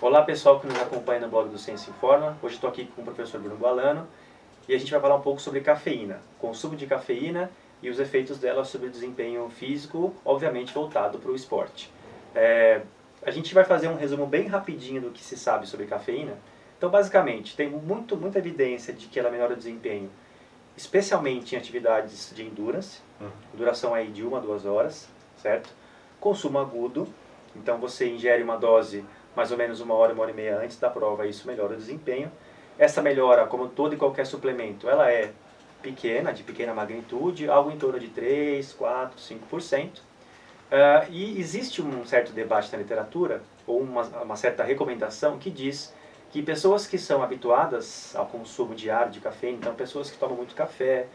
Olá pessoal que nos acompanha no blog do Ciência Informa. Hoje estou aqui com o professor Bruno Gualano e a gente vai falar um pouco sobre cafeína, consumo de cafeína e os efeitos dela sobre o desempenho físico, obviamente voltado para o esporte. A gente vai fazer um resumo bem rapidinho do que se sabe sobre cafeína. Então basicamente tem muita evidência de que ela melhora o desempenho, especialmente em atividades de endurance, duração aí de 1 a 2 horas, certo? Consumo agudo, então você ingere uma dose mais ou menos 1 hora, 1 hora e meia antes da prova, isso melhora o desempenho. Essa melhora, como todo e qualquer suplemento, ela é pequena, de pequena magnitude, algo em torno de 3, 4, 5%. E existe um certo debate na literatura, ou uma certa recomendação, que diz que pessoas que são habituadas ao consumo diário de cafeína, então pessoas que tomam muito café,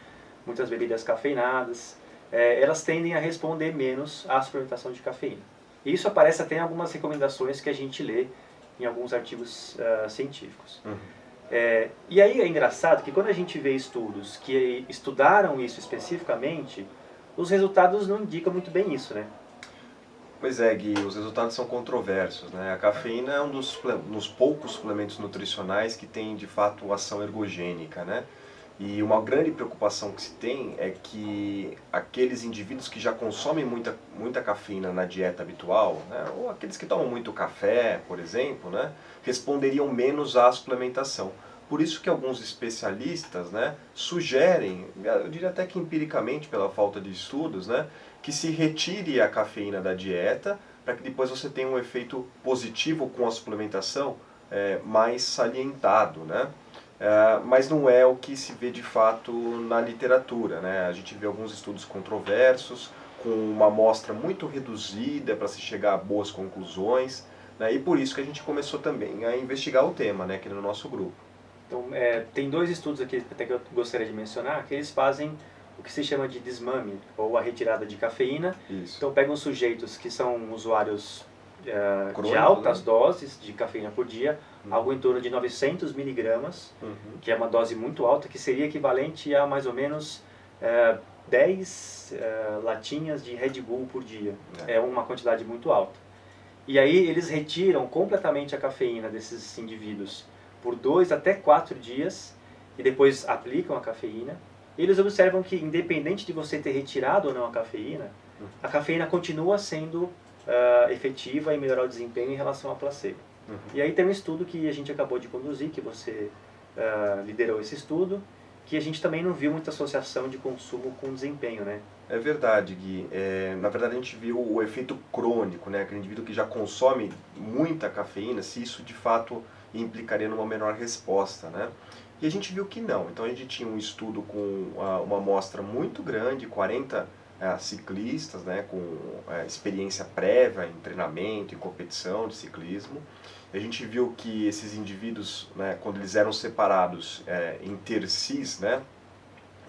muitas bebidas cafeinadas, elas tendem a responder menos à suplementação de cafeína. E isso aparece até em algumas recomendações que a gente lê em alguns artigos científicos. E aí é engraçado que quando a gente vê estudos que estudaram isso especificamente, os resultados não indicam muito bem isso, né? Pois é, Gui, os resultados são controversos, né? A cafeína é um dos poucos suplementos nutricionais que tem, de fato, ação ergogênica, né? E uma grande preocupação que se tem é que aqueles indivíduos que já consomem muita cafeína na dieta habitual, né? Ou aqueles que tomam muito café, por exemplo, né? Responderiam menos à suplementação. Por isso que alguns especialistas, né, sugerem, eu diria até que empiricamente, pela falta de estudos, né, que se retire a cafeína da dieta para que depois você tenha um efeito positivo com a suplementação mais salientado, né? Mas não é o que se vê de fato na literatura, né? A gente vê alguns estudos controversos, com uma amostra muito reduzida para se chegar a boas conclusões, né? E por isso que a gente começou também a investigar o tema, né, aqui no nosso grupo. Então, tem 2 estudos aqui até que eu gostaria de mencionar, que eles fazem o que se chama de desmame, ou a retirada de cafeína. Isso. Então pegam sujeitos que são usuários de Crônico, altas né? doses de cafeína por dia, algo em torno de 900 miligramas, que é uma dose muito alta, que seria equivalente a mais ou menos 10 latinhas de Red Bull por dia. É uma quantidade muito alta. E aí eles retiram completamente a cafeína desses indivíduos por 2 até 4 dias e depois aplicam a cafeína. E eles observam que, independente de você ter retirado ou não a cafeína continua sendo efetiva em melhorar o desempenho em relação ao placebo. E aí tem um estudo que a gente acabou de conduzir, que você liderou esse estudo, que a gente também não viu muita associação de consumo com desempenho, né? É verdade, Gui. Na verdade, a gente viu o efeito crônico, né? Aquele indivíduo que já consome muita cafeína, se isso de fato implicaria numa menor resposta, né? E a gente viu que não. Então a gente tinha um estudo com uma amostra muito grande, 40 ciclistas, né? Com experiência prévia em treinamento, em competição de ciclismo. A gente viu que esses indivíduos, né, quando eles eram separados em tercis, né?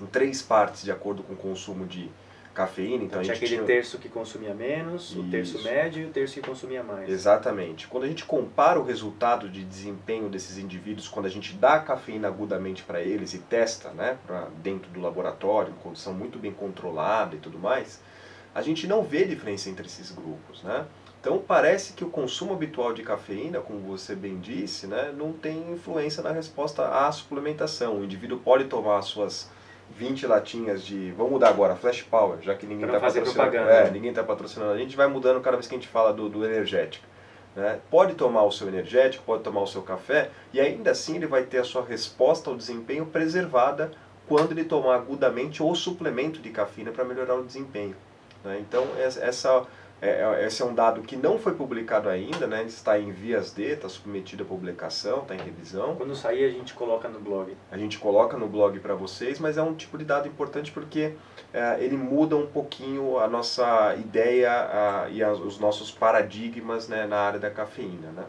Em 3 partes de acordo com o consumo de cafeína. Então tinha aquele terço que consumia menos, o terço médio e o terço que consumia mais. Exatamente. Quando a gente compara o resultado de desempenho desses indivíduos, quando a gente dá a cafeína agudamente para eles e testa, né, dentro do laboratório, em condição muito bem controlada e tudo mais, a gente não vê diferença entre esses grupos, né? Então parece que o consumo habitual de cafeína, como você bem disse, né, não tem influência na resposta à suplementação. O indivíduo pode tomar suas 20 latinhas de... Vamos mudar agora, Flash Power, já que ninguém está patrocinando. Ninguém está patrocinando. A gente vai mudando cada vez que a gente fala do energético. Né? Pode tomar o seu energético, pode tomar o seu café, e ainda assim ele vai ter a sua resposta ao desempenho preservada quando ele tomar agudamente ou suplemento de cafeína para melhorar o desempenho. Né? Então, esse é um dado que não foi publicado ainda, né? Está em vias de, está submetido à publicação, está em revisão. Quando sair a gente coloca no blog. A gente coloca no blog para vocês, mas é um tipo de dado importante porque ele muda um pouquinho a nossa ideia e os nossos paradigmas, né, na área da cafeína. Né?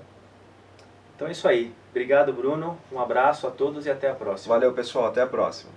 Então é isso aí. Obrigado, Bruno. Um abraço a todos e até a próxima. Valeu, pessoal. Até a próxima.